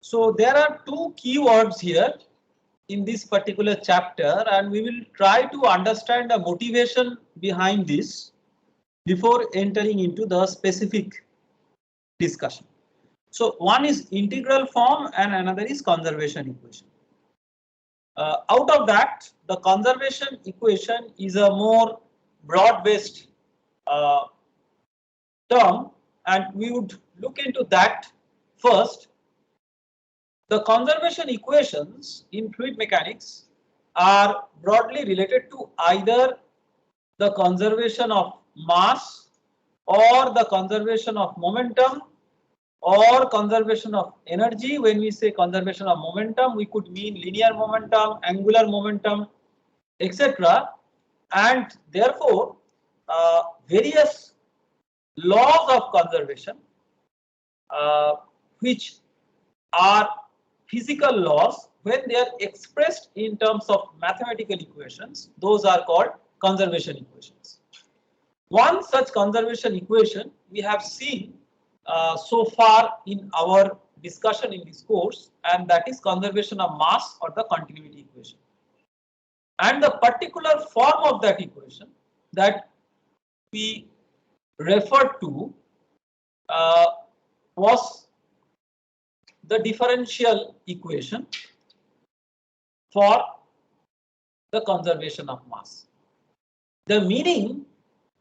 So there are two keywords here in this particular chapter, and we will try to understand the motivation behind this before entering into the specific discussion. So one is integral form and another is conservation equation. Out of that, the conservation equation is a more broad-based term, and we would look into that first. The conservation equations in fluid mechanics are broadly related to either the conservation of mass or the conservation of momentum or conservation of energy. When we say conservation of momentum, we could mean linear momentum, angular momentum, etc. And therefore, various laws of conservation, which are physical laws, when they are expressed in terms of mathematical equations, those are called conservation equations. One such conservation equation we have seen so far in our discussion in this course, and that is conservation of mass or the continuity equation. And the particular form of that equation that we referred to was the differential equation for the conservation of mass. The meaning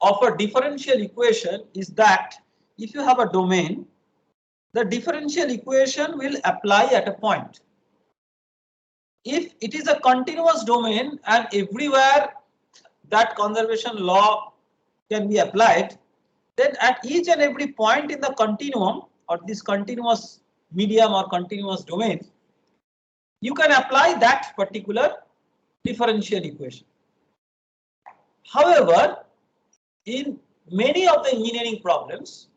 of a differential equation is that if you have a domain, the differential equation will apply at a point. If it is a continuous domain and everywhere that conservation law can be applied, then at each and every point in the continuum or this continuous medium or continuous domain, you can apply that particular differential equation. However, in many of the engineering problems,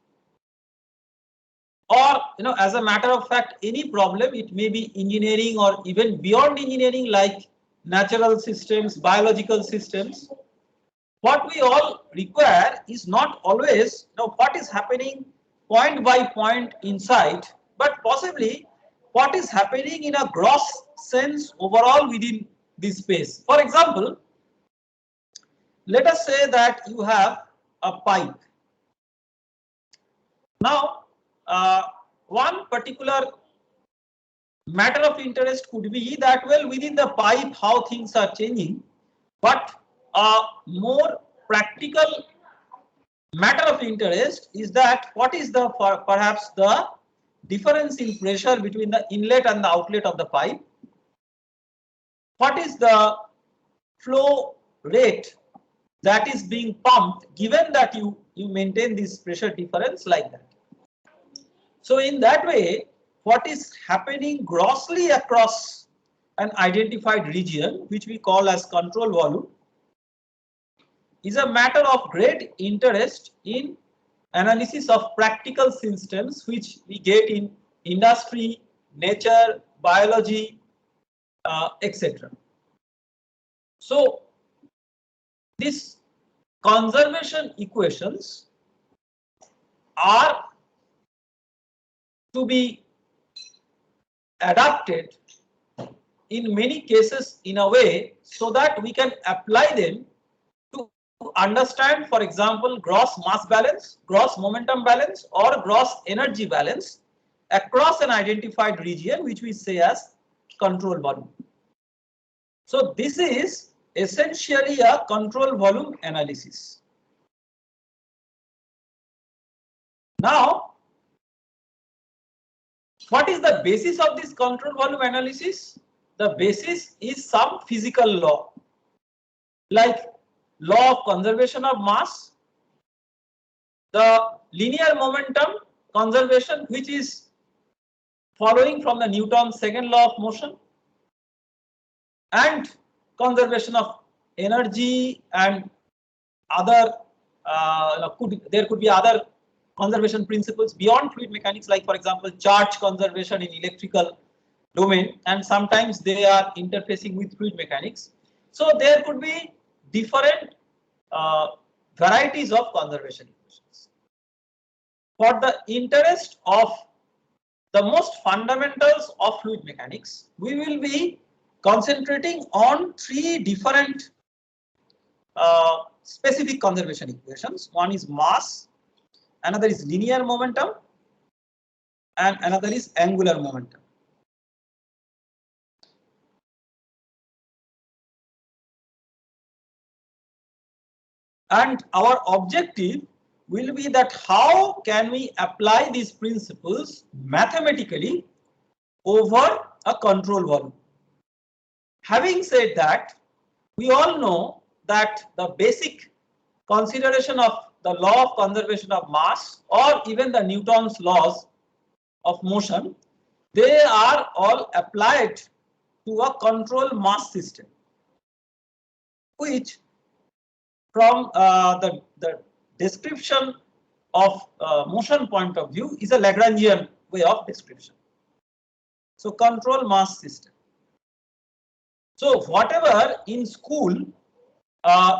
or as a matter of fact, any problem, it may be engineering or even beyond engineering like natural systems, biological systems, what we all require is not always what is happening point by point inside, but possibly what is happening in a gross sense overall within this space. For example, let us say that you have a pipe. Now, one particular matter of interest could be that, well, within the pipe how things are changing, but a more practical matter of interest is that what is the perhaps the difference in pressure between the inlet and the outlet of the pipe, what is the flow rate that is being pumped given that you maintain this pressure difference like that. So in that way, what is happening grossly across an identified region, which we call as control volume, is a matter of great interest in analysis of practical systems which we get in industry, nature, biology, etc. So these conservation equations are to be adapted in many cases in a way so that we can apply them to understand, for example, gross mass balance, gross momentum balance, or gross energy balance across an identified region which we say as control volume. So this is essentially a control volume analysis. Now, what is the basis of this control volume analysis? The basis is some physical law, like law of conservation of mass, the linear momentum conservation, which is following from the Newton's second law of motion, and conservation of energy and other there could be other conservation principles beyond fluid mechanics, like for example charge conservation in electrical domain, and sometimes they are interfacing with fluid mechanics. So there could be different varieties of conservation equations. For the interest of the most fundamentals of fluid mechanics, we will be concentrating on three different specific conservation equations. One is mass, another is linear momentum, and another is angular momentum. And our objective will be that how can we apply these principles mathematically over a control volume. Having said that, we all know that the basic consideration of the law of conservation of mass or even the Newton's laws of motion, they are all applied to a control mass system, which from the description of motion point of view is a Lagrangian way of description. So control mass system. So whatever in school,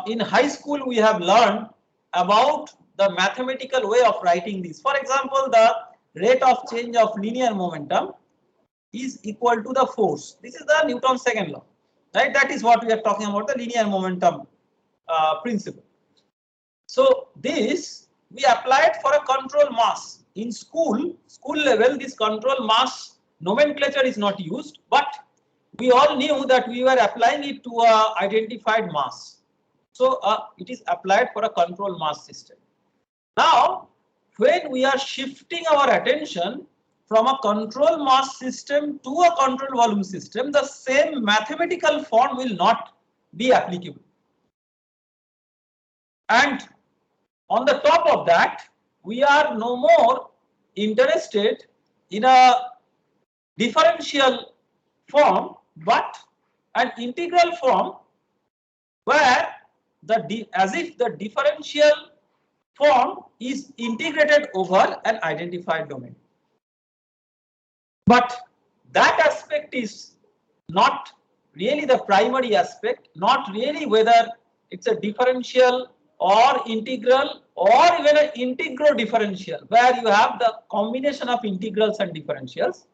in high school we have learned about the mathematical way of writing this. For example, the rate of change of linear momentum is equal to the force. This is the Newton's second law, right? That is what we are talking about, the linear momentum principle. So this we applied for a control mass. In school level, this control mass nomenclature is not used, but we all knew that we were applying it to a identified mass. So it is applied for a control mass system. Now, when we are shifting our attention from a control mass system to a control volume system, the same mathematical form will not be applicable. And on the top of that, we are no more interested in a differential form, but an integral form where as if the differential form is integrated over an identified domain. But that aspect is not really the primary aspect, not really whether it's a differential or integral or even an integral differential where you have the combination of integrals and differentials.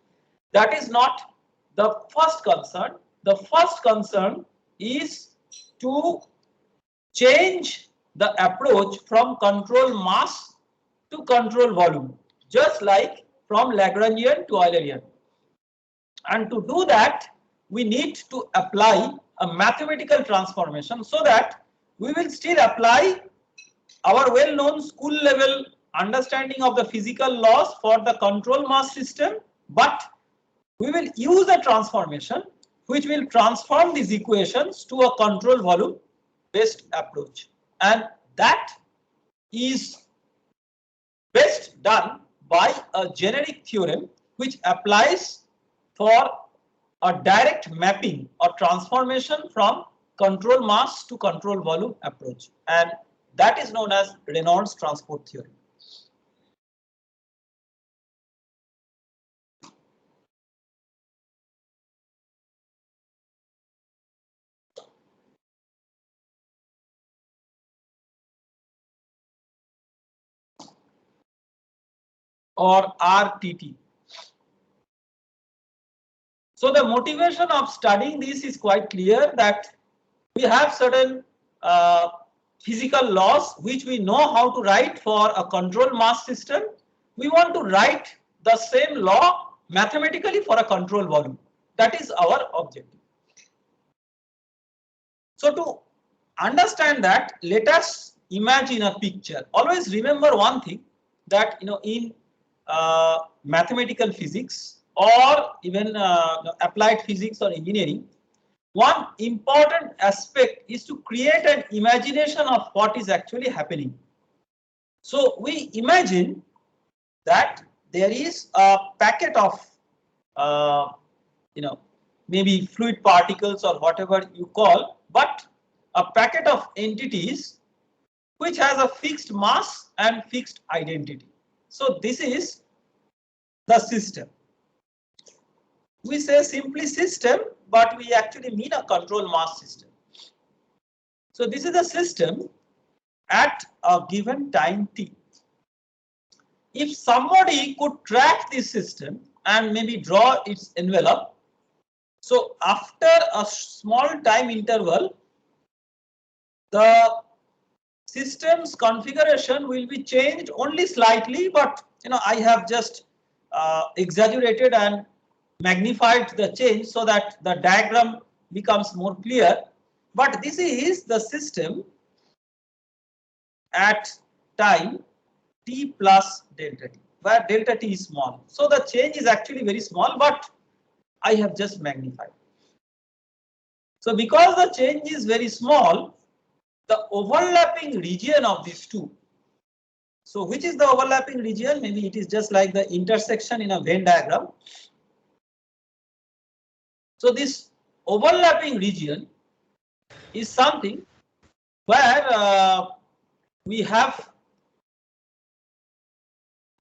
That is not the first concern. The first concern is to change the approach from control mass to control volume, just like from Lagrangian to Eulerian. And to do that, we need to apply a mathematical transformation so that we will still apply our well-known school level understanding of the physical laws for the control mass system, but we will use a transformation which will transform these equations to a control volume based approach, and that is best done by a generic theorem which applies for a direct mapping or transformation from control mass to control volume approach, and that is known as Reynolds transport theorem. Or RTT. So the motivation of studying this is quite clear, that we have certain physical laws which we know how to write for a control mass system. We want to write the same law mathematically for a control volume. That is our objective. So to understand that, let us imagine a picture. Always remember one thing, that in mathematical physics or even applied physics or engineering, one important aspect is to create an imagination of what is actually happening. So we imagine that there is a packet of maybe fluid particles or whatever you call, but a packet of entities which has a fixed mass and fixed identity. So this is the system. We say simply system, but we actually mean a control mass system. So this is a system at a given time t. If somebody could track this system and maybe draw its envelope. So after a small time interval, the system's configuration will be changed only slightly, but I have just exaggerated and magnified the change so that the diagram becomes more clear. But this is the system at time t plus delta t, where delta t is small. So the change is actually very small, but I have just magnified. So because the change is very small, the overlapping region of these two. So which is the overlapping region? Maybe it is just like the intersection in a Venn diagram. So this overlapping region is something where we have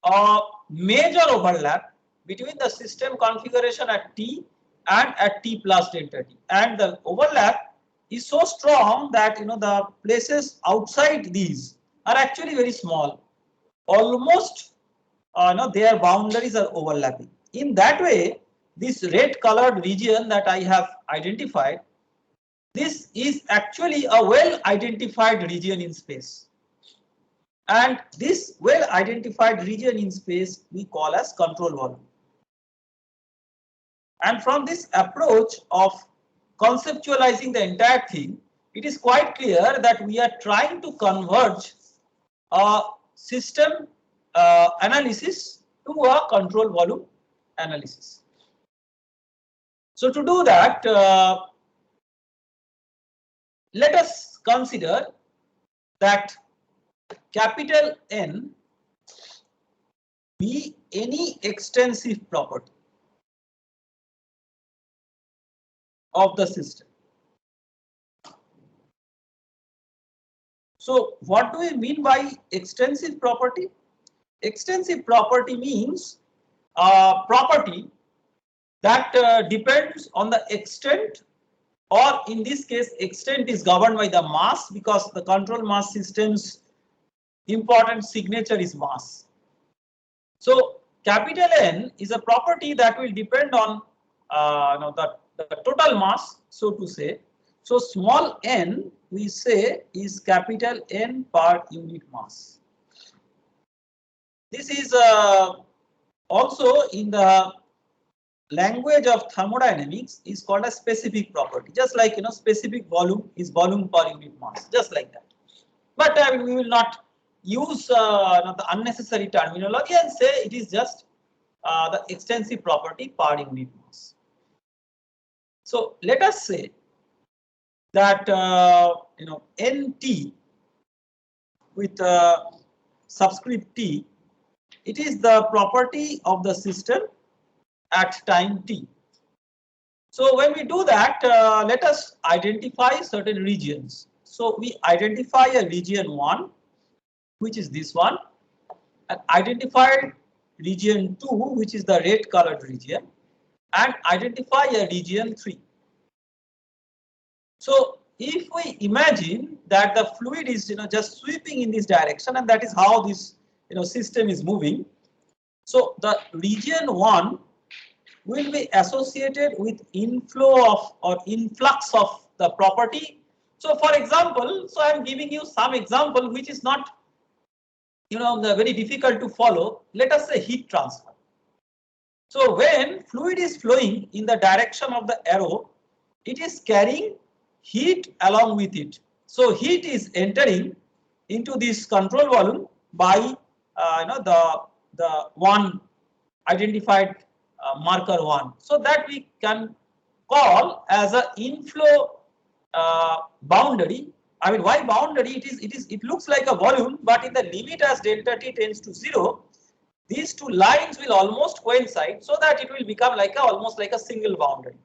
a major overlap between the system configuration at t and at t plus delta t, and the overlap is so strong that the places outside these are actually very small, almost their boundaries are overlapping. In that way, this red colored region that I have identified, this is actually a well identified region in space. And this well identified region in space we call as control volume. And from this approach of conceptualizing the entire thing, it is quite clear that we are trying to converge a system analysis to a control volume analysis. So to do that, let us consider that capital N be any extensive property of the system. So what do we mean by extensive property? Extensive property means a property that depends on the extent, or in this case extent is governed by the mass, because the control mass system's important signature is mass. So capital N is a property that will depend on the total mass, so to say. So small n we say is capital N per unit mass. This is also in the language of thermodynamics is called a specific property, just like specific volume is volume per unit mass, just like that. But we will not use the unnecessary terminology and say it is just the extensive property per unit mass. So let us say that Nt with subscript t, it is the property of the system at time t. So when we do that, let us identify certain regions. So we identify a region 1, which is this one, and identified region 2, which is the red colored region, and identify a region 3. So if we imagine that the fluid is just sweeping in this direction, and that is how this system is moving. So the region 1 will be associated with inflow of or influx of the property. So for example, so I am giving you some example which is not very difficult to follow. Let us say heat transfer. So when fluid is flowing in the direction of the arrow, it is carrying heat along with it. So heat is entering into this control volume by the one identified marker 1. So that we can call as a inflow boundary. I mean, why boundary? It looks like a volume, but in the limit as delta t tends to 0, these two lines will almost coincide, so that it will become like almost like a single boundary.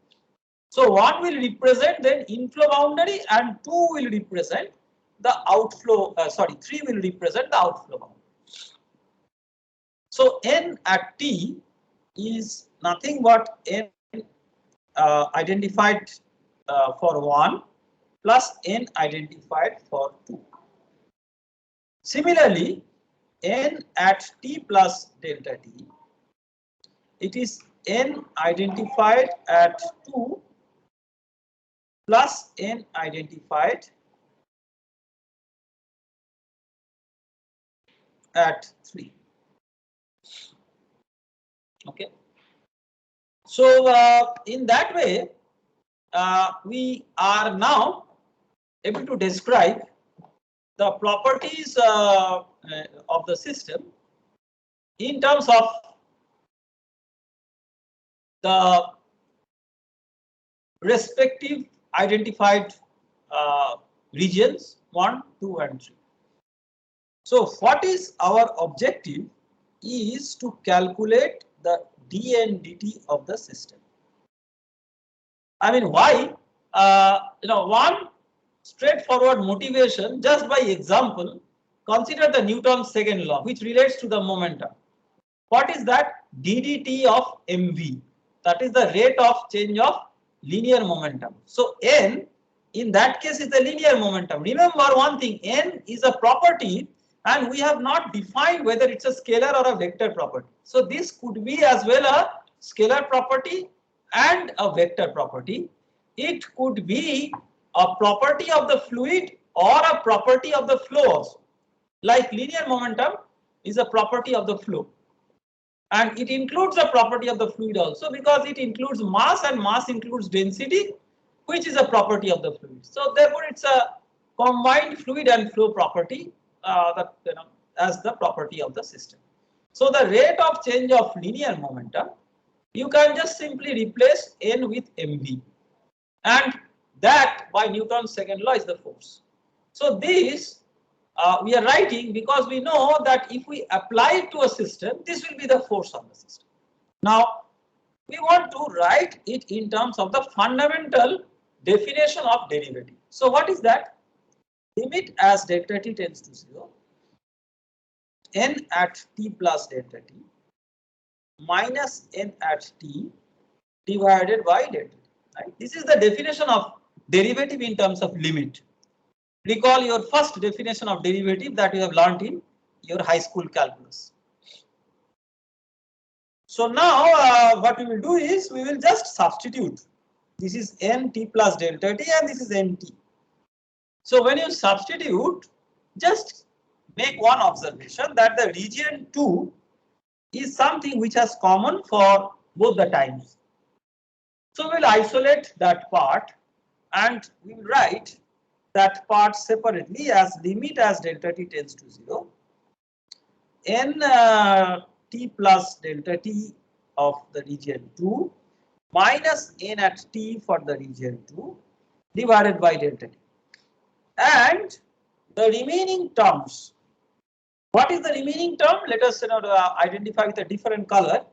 So 1 will represent then inflow boundary, and 2 will represent the outflow. 3 will represent the outflow boundary. So N at t is nothing but N identified for 1 plus N identified for 2. Similarly, N at t plus delta t it is n identified at 2 plus n identified at 3. Okay. So in that way, we are now able to describe the properties of the system in terms of the respective identified regions 1, 2 and 3. So what is our objective is to calculate the dNdt of the system. I mean, why? One straightforward motivation, just by example, consider the Newton's second law, which relates to the momentum. What is that? ddt of mv. That is the rate of change of linear momentum. So n, in that case, is the linear momentum. Remember one thing, n is a property and we have not defined whether it's a scalar or a vector property. So this could be as well a scalar property and a vector property. It could be a property of the fluid or a property of the flow also. Like linear momentum is a property of the flow. And it includes a property of the fluid also, because it includes mass and mass includes density, which is a property of the fluid. So therefore, it's a combined fluid and flow property as the property of the system. So the rate of change of linear momentum, you can just simply replace n with mv, and that by Newton's second law is the force. So this we are writing because we know that if we apply it to a system, this will be the force of the system. Now, we want to write it in terms of the fundamental definition of derivative. So what is that? Limit as delta t tends to 0, n at t plus delta t minus n at t divided by delta t. Right? This is the definition of derivative in terms of limit. Recall your first definition of derivative that you have learnt in your high school calculus. So now what we will do is we will just substitute. This is nt plus delta t and this is nt. So when you substitute, just make one observation that the region 2 is something which has common for both the times. So we will isolate that part and we will write that part separately as limit as delta t tends to 0, n t plus delta t of the region 2 minus n at t for the region 2 divided by delta t. And the remaining terms, what is the remaining term? Let us identify with a different color.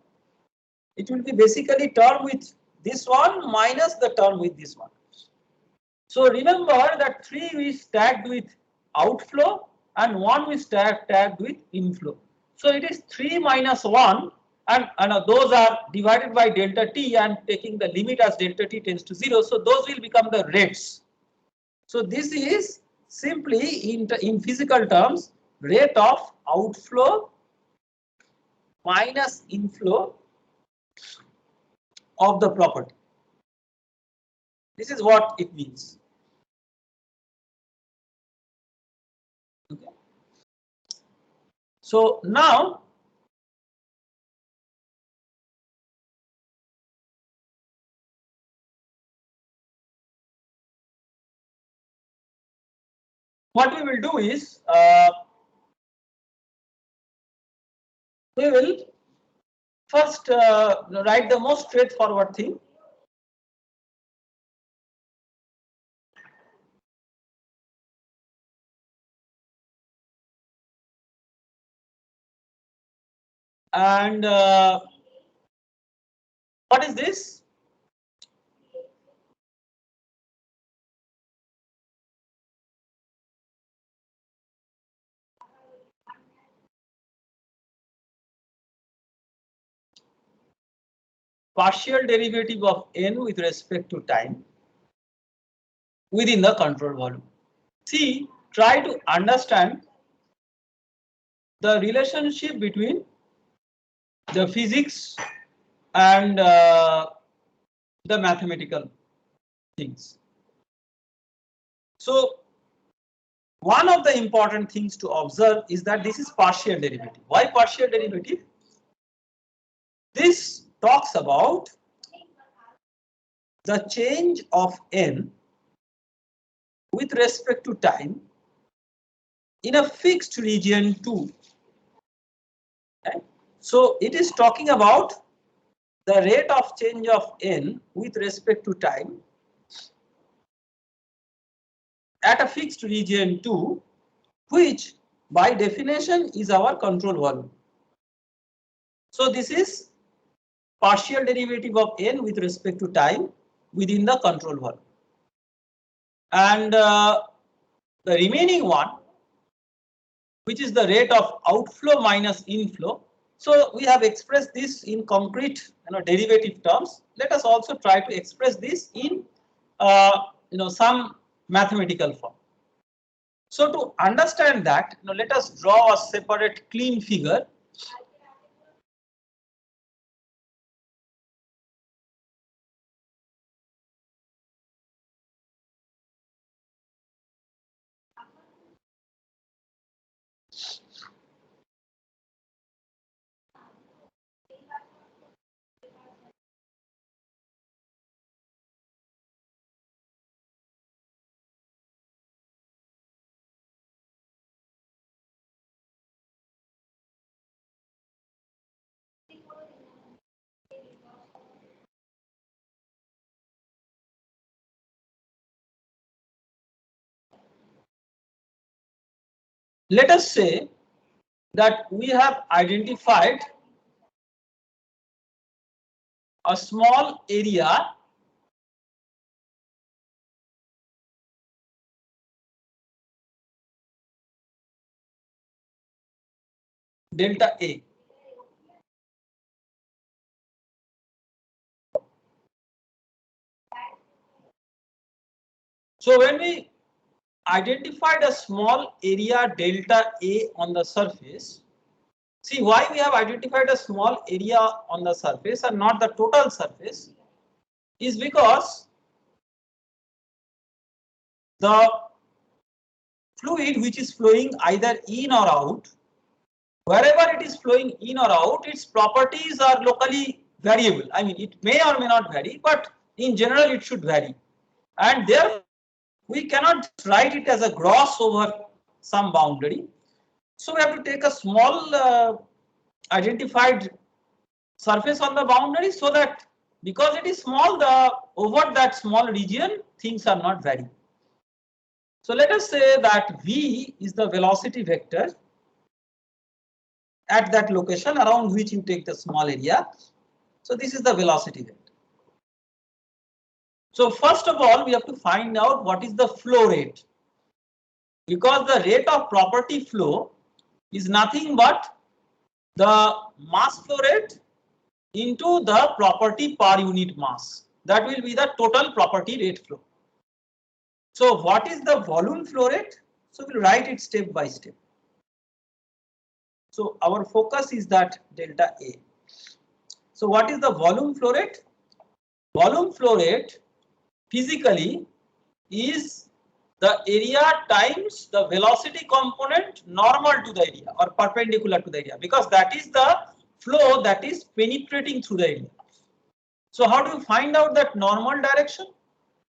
It will be basically term with this one minus the term with this one. So remember that 3 is tagged with outflow and 1 is tagged with inflow. So it is 3 minus 1 and those are divided by delta t and taking the limit as delta t tends to 0. So those will become the rates. So this is simply in physical terms rate of outflow minus inflow of the property. This is what it means. Okay. So now what we will do is we will first write the most straightforward thing. And what is this? Partial derivative of n with respect to time within the control volume. See, try to understand the relationship between the physics and the mathematical things. So one of the important things to observe is that this is partial derivative. Why partial derivative? This talks about the change of n with respect to time in a fixed region 2. Okay? So it is talking about the rate of change of n with respect to time at a fixed region 2, which by definition is our control volume. So this is partial derivative of n with respect to time within the control volume. And the remaining one, which is the rate of outflow minus inflow. So we have expressed this in concrete derivative terms. Let us also try to express this in some mathematical form. So to understand that, let us draw a separate clean figure. Let us say that we have identified a small area delta A. So when we identified a small area delta A on the surface, see why we have identified a small area on the surface and not the total surface is because the fluid which is flowing either in or out, wherever it is flowing in or out, its properties are locally variable. I mean, it may or may not vary, but in general it should vary. And therefore, we cannot write it as a gross over some boundary. So we have to take a small identified surface on the boundary so that because it is small, over that small region, things are not varying. So let us say that v is the velocity vector at that location around which you take the small area. So this is the velocity vector. So first of all, we have to find out what is the flow rate, because the rate of property flow is nothing but the mass flow rate into the property per unit mass. That will be the total property rate flow. So what is the volume flow rate? So we'll write it step by step. So our focus is that delta A. So what is the volume flow rate? Volume flow rate physically is the area times the velocity component normal to the area or perpendicular to the area, because that is the flow that is penetrating through the area. So how do you find out that normal direction?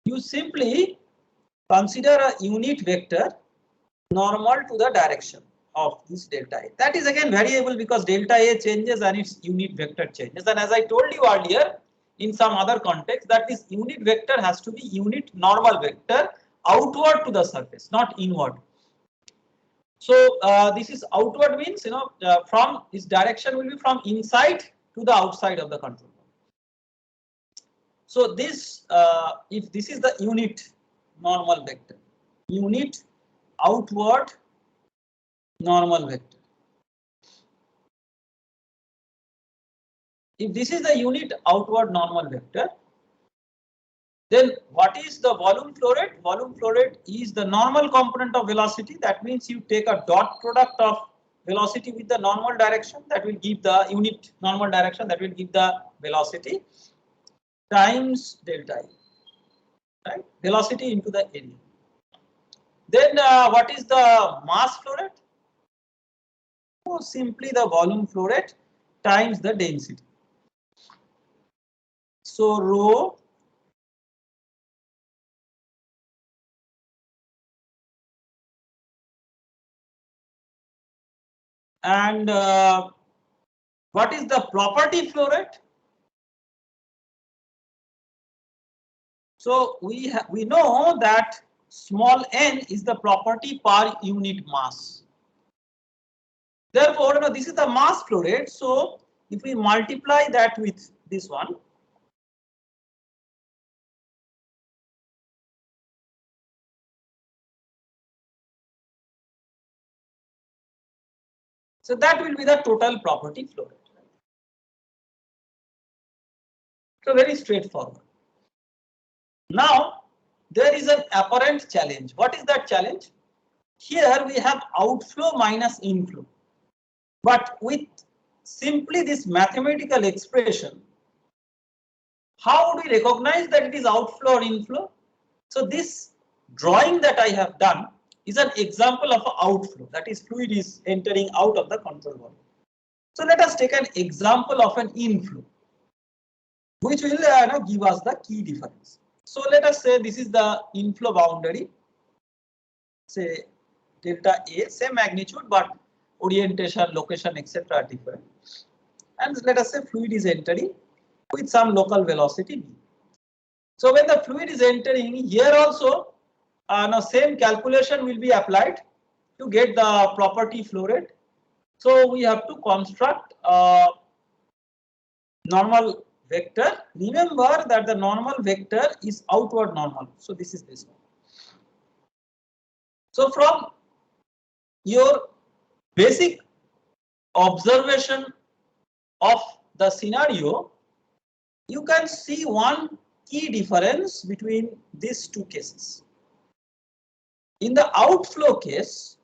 You simply consider a unit vector normal to the direction of this delta A. That is again variable because delta A changes and its unit vector changes. And as I told you earlier in some other context, that this unit vector has to be unit normal vector outward to the surface, not inward. So this is outward means from this direction will be from inside to the outside of the control. So this if this is the unit normal vector, unit outward normal vector. If this is the unit outward normal vector, then what is the volume flow rate? Volume flow rate is the normal component of velocity. That means you take a dot product of velocity with the normal direction, that will give the unit normal direction, that will give the velocity times delta E, right? Velocity into the area. Then what is the mass flow rate? So simply the volume flow rate times the density. So rho and what is the property flow rate? So we know that small n is the property per unit mass. Therefore, this is the mass flow rate. So if we multiply that with this one, so that will be the total property flow rate. So very straightforward. Now there is an apparent challenge. What is that challenge? Here we have outflow minus inflow, but with simply this mathematical expression, how do we recognize that it is outflow or inflow? So this drawing that I have done is an example of an outflow, that is fluid is entering out of the control volume. So let us take an example of an inflow, which will give us the key difference. So let us say this is the inflow boundary, say delta A, same magnitude, but orientation, location, etc. are different. And let us say fluid is entering with some local velocity V. So when the fluid is entering, here also now same calculation will be applied to get the property flow rate. So we have to construct a normal vector. Remember that the normal vector is outward normal. So this is this one. So from your basic observation of the scenario, you can see one key difference between these two cases. In the outflow case,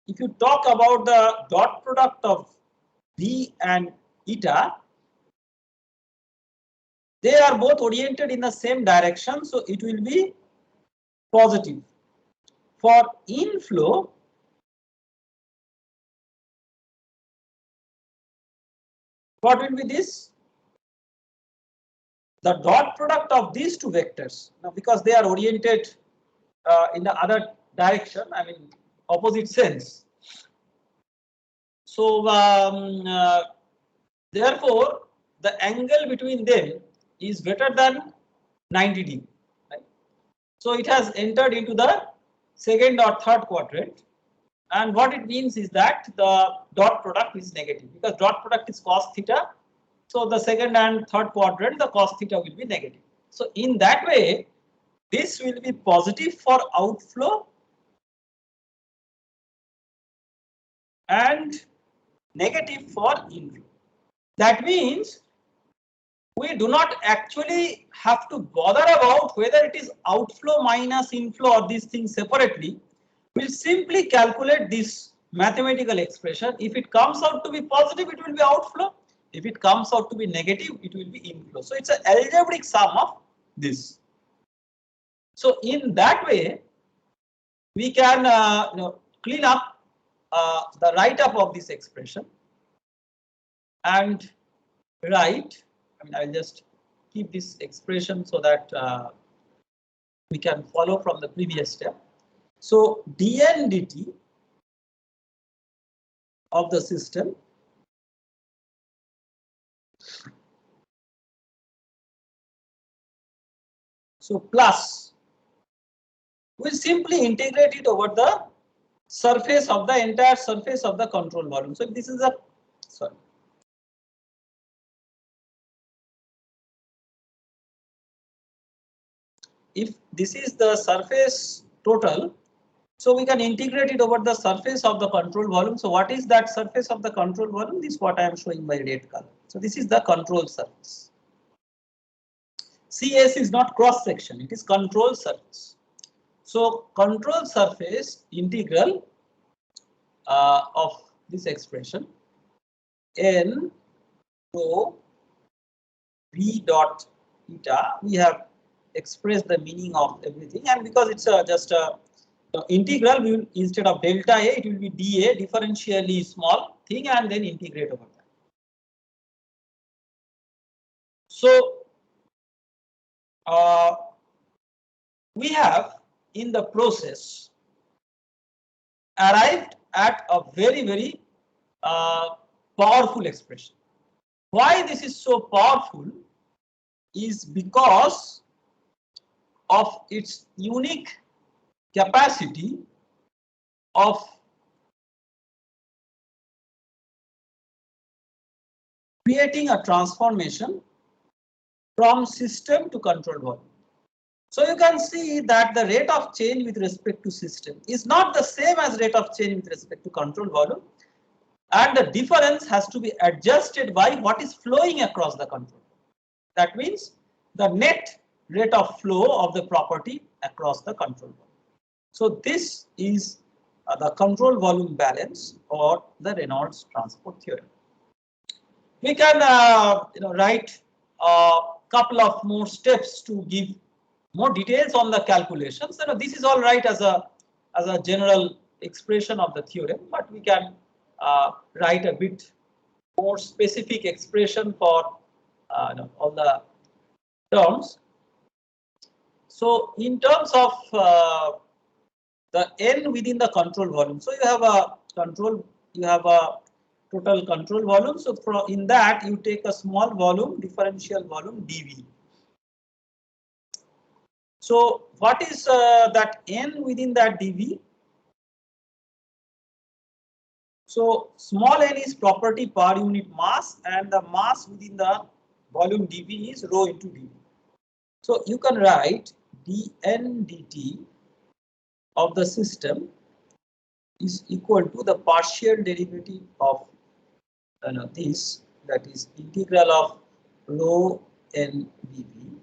if you talk about the dot product of V and eta, they are both oriented in the same direction, so it will be positive. For inflow, what will be this? The dot product of these two vectors, now because they are oriented in the other direction, I mean opposite sense. So therefore, the angle between them is greater than 90 degree. Right? So it has entered into the second or third quadrant, and what it means is that the dot product is negative because dot product is cos theta. So the second and third quadrant, the cos theta will be negative. So in that way, this will be positive for outflow and negative for inflow. That means we do not actually have to bother about whether it is outflow minus inflow or these things separately. We'll simply calculate this mathematical expression. If it comes out to be positive, it will be outflow. If it comes out to be negative, it will be inflow. So it's an algebraic sum of this. So in that way, we can clean up the write-up of this expression and write. I mean, I'll just keep this expression so that we can follow from the previous step. So dn dt of the system so plus we'll simply integrate it over the surface of the entire surface of the control volume. So if this is a if this is the surface total, so we can integrate it over the surface of the control volume. So what is that surface of the control volume? This is what I am showing by red color. So this is the control surface. CS is not cross section, it is control surface. So control surface integral of this expression n rho v dot eta. We have expressed the meaning of everything, and because it's just a integral, we will, instead of delta a, it will be dA, differentially small thing, and then integrate over that. So we have in the process arrived at a very powerful expression. Why this is so powerful is because of its unique capacity of creating a transformation from system to control volume. So you can see that the rate of change with respect to system is not the same as rate of change with respect to control volume, and the difference has to be adjusted by what is flowing across the control. That means the net rate of flow of the property across the control volume. So this is the control volume balance or the Reynolds transport theorem. We can write a couple of more steps to give more details on the calculations. This is all right as a general expression of the theorem, but we can write a bit more specific expression for all the terms. So in terms of the n within the control volume, so you have a total control volume. So in that you take a small volume, differential volume dV. So what is that n within that dV? So small n is property per unit mass, and the mass within the volume dV is rho into dV. So you can write dN dt of the system is equal to the partial derivative of this, that is integral of rho n dV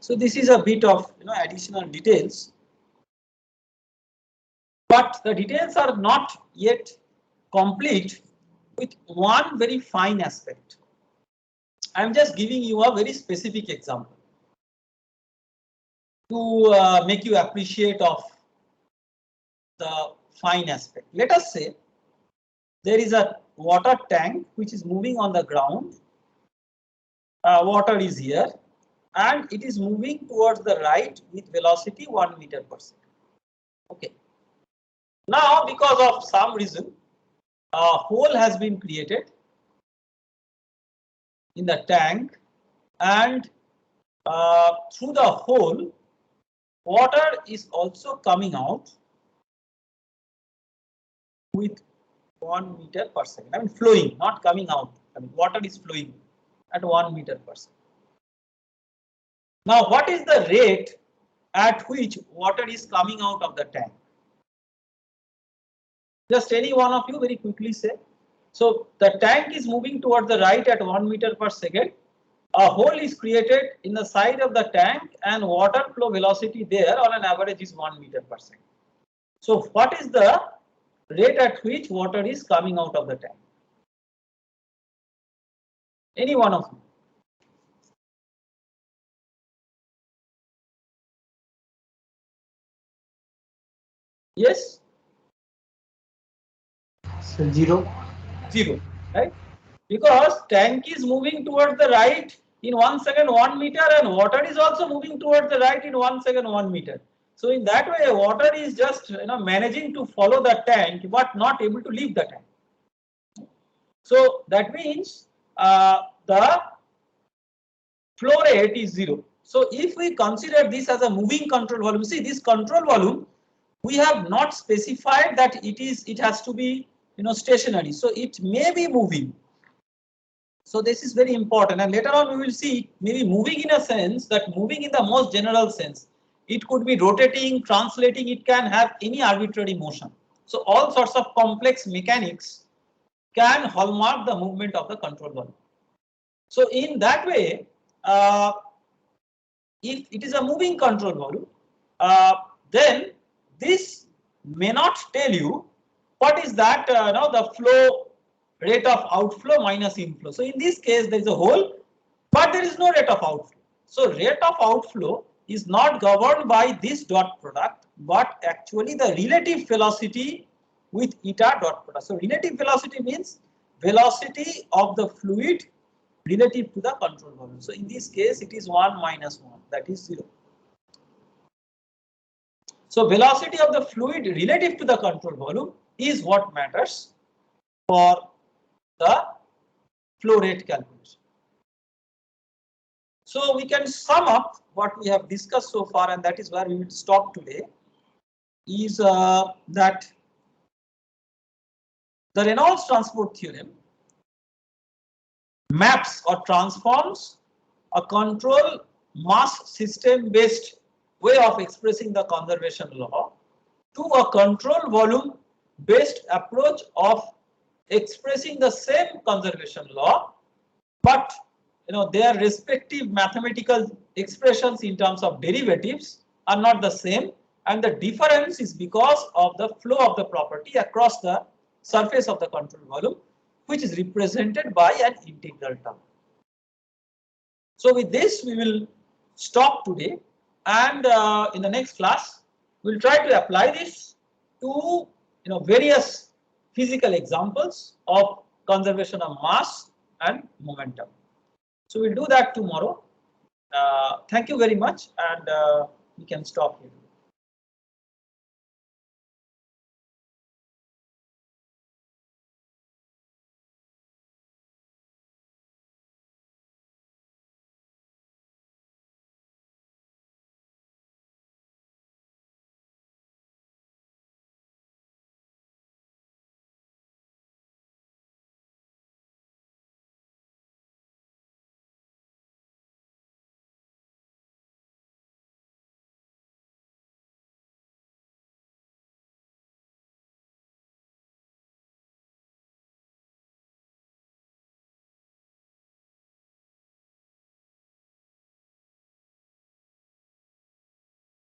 So this is a bit of additional details, but the details are not yet complete with one very fine aspect. I am just giving you a very specific example to make you appreciate of the fine aspect. Let us say there is a water tank which is moving on the ground. Water is here, and it is moving towards the right with velocity 1 meter per second. Okay. Now, because of some reason, a hole has been created in the tank, and through the hole, water is also coming out with 1 meter per second. I mean, flowing, not coming out. I mean, water is flowing at 1 meter per second. Now, what is the rate at which water is coming out of the tank? Just any one of you very quickly say. So the tank is moving towards the right at 1 meter per second. A hole is created in the side of the tank, and water flow velocity there on an average is 1 meter per second. So what is the rate at which water is coming out of the tank? Any one of you? Yes? So 0. 0, right? Because tank is moving towards the right in 1 second 1 meter, and water is also moving towards the right in 1 second 1 meter. So in that way, water is just managing to follow the tank, but not able to leave the tank. So that means the flow rate is 0. So if we consider this as a moving control volume, see this control volume, we have not specified that it has to be stationary. So it may be moving. So this is very important, and later on we will see maybe moving in a sense, that moving in the most general sense. It could be rotating, translating, it can have any arbitrary motion. So all sorts of complex mechanics can hallmark the movement of the control volume. So in that way, if it is a moving control volume, then this may not tell you what is that now the flow rate of outflow minus inflow. So in this case there is a hole, but there is no rate of outflow. So rate of outflow is not governed by this dot product, but actually the relative velocity with eta dot product. So relative velocity means velocity of the fluid relative to the control volume. So in this case it is 1 minus 1, that is 0. So velocity of the fluid relative to the control volume is what matters for the flow rate calculation. So we can sum up what we have discussed so far, and that is where we will stop today, is that the Reynolds transport theorem maps or transforms a control mass system based way of expressing the conservation law to a control volume based approach of expressing the same conservation law, but their respective mathematical expressions in terms of derivatives are not the same, and the difference is because of the flow of the property across the surface of the control volume, which is represented by an integral term. So with this we will stop today, and in the next class we'll try to apply this to various physical examples of conservation of mass and momentum. So we'll do that tomorrow. Thank you very much, and we can stop here.